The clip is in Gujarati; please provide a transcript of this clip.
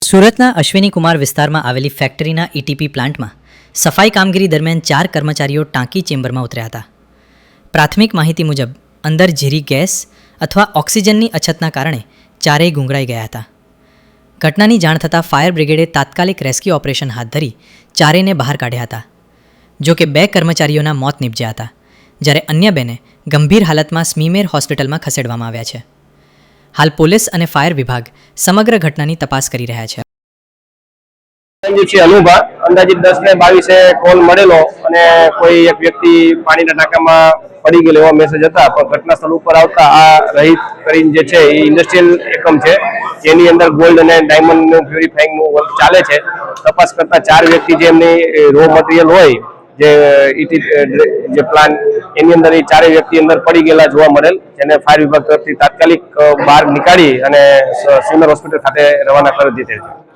સુરતના અશ્વિની કુમાર વિસ્તારમાં આવેલી ફેક્ટરીના ઈટીપી પ્લાન્ટમાં સફાઈ કામગીરી દરમિયાન 4 કર્મચારીઓ ટાંકી ચેમ્બરમાં ઉતર્યા હતા. પ્રાથમિક માહિતી મુજબ અંદર ઝેરી ગેસ અથવા ઓક્સિજનની અછતના કારણે ચારેય ગુંગળાઈ ગયા હતા. ઘટનાની જાણ થતાં ફાયર બ્રિગેડે તાત્કાલિક રેસ્ક્યુ ઓપરેશન હાથ ધરી ચારેયને બહાર કાઢ્યા હતા. જો કે 2 કર્મચારીઓના મોત નીપજ્યા હતા, જ્યારે અન્ય 2ને ગંભીર હાલતમાં સ્મીમેર હોસ્પિટલમાં ખસેડવામાં આવ્યા છે. હાલ પોલીસ અને ફાયર વિભાગ સમગ્ર ઘટનાની તપાસ કરી રહ્યા છે. અનુભા અંદાજિત 10 ને 22 કોલ મળેલો અને કોઈ એક વ્યક્તિ પાણીના ટાંકામાં પડી ગયેલો એવો મેસેજ હતા, પણ ઘટના સ્થળ ઉપર આવતા આ રહિત કરીને જે છે એ ઇન્ડસ્ટ્રીયલ એકમ છે, જેની અંદર ગોલ્ડ અને ડાયમંડનું પ્યુરિફાઈંગનું વર્ક ચાલે છે. તપાસ કરતા 4 વ્યક્તિ જે એમની રો મટીરિયલ હોય જે પ્લાન એની અંદર એ 4 વ્યક્તિ અંદર પડી ગયેલા જોવા મળેલ, જેને ફાયર વિભાગ તરફથી તાત્કાલિક બહાર નીકાળી અને સિવિલ હોસ્પિટલ ખાતે રવાના કરી દીધેલ છે.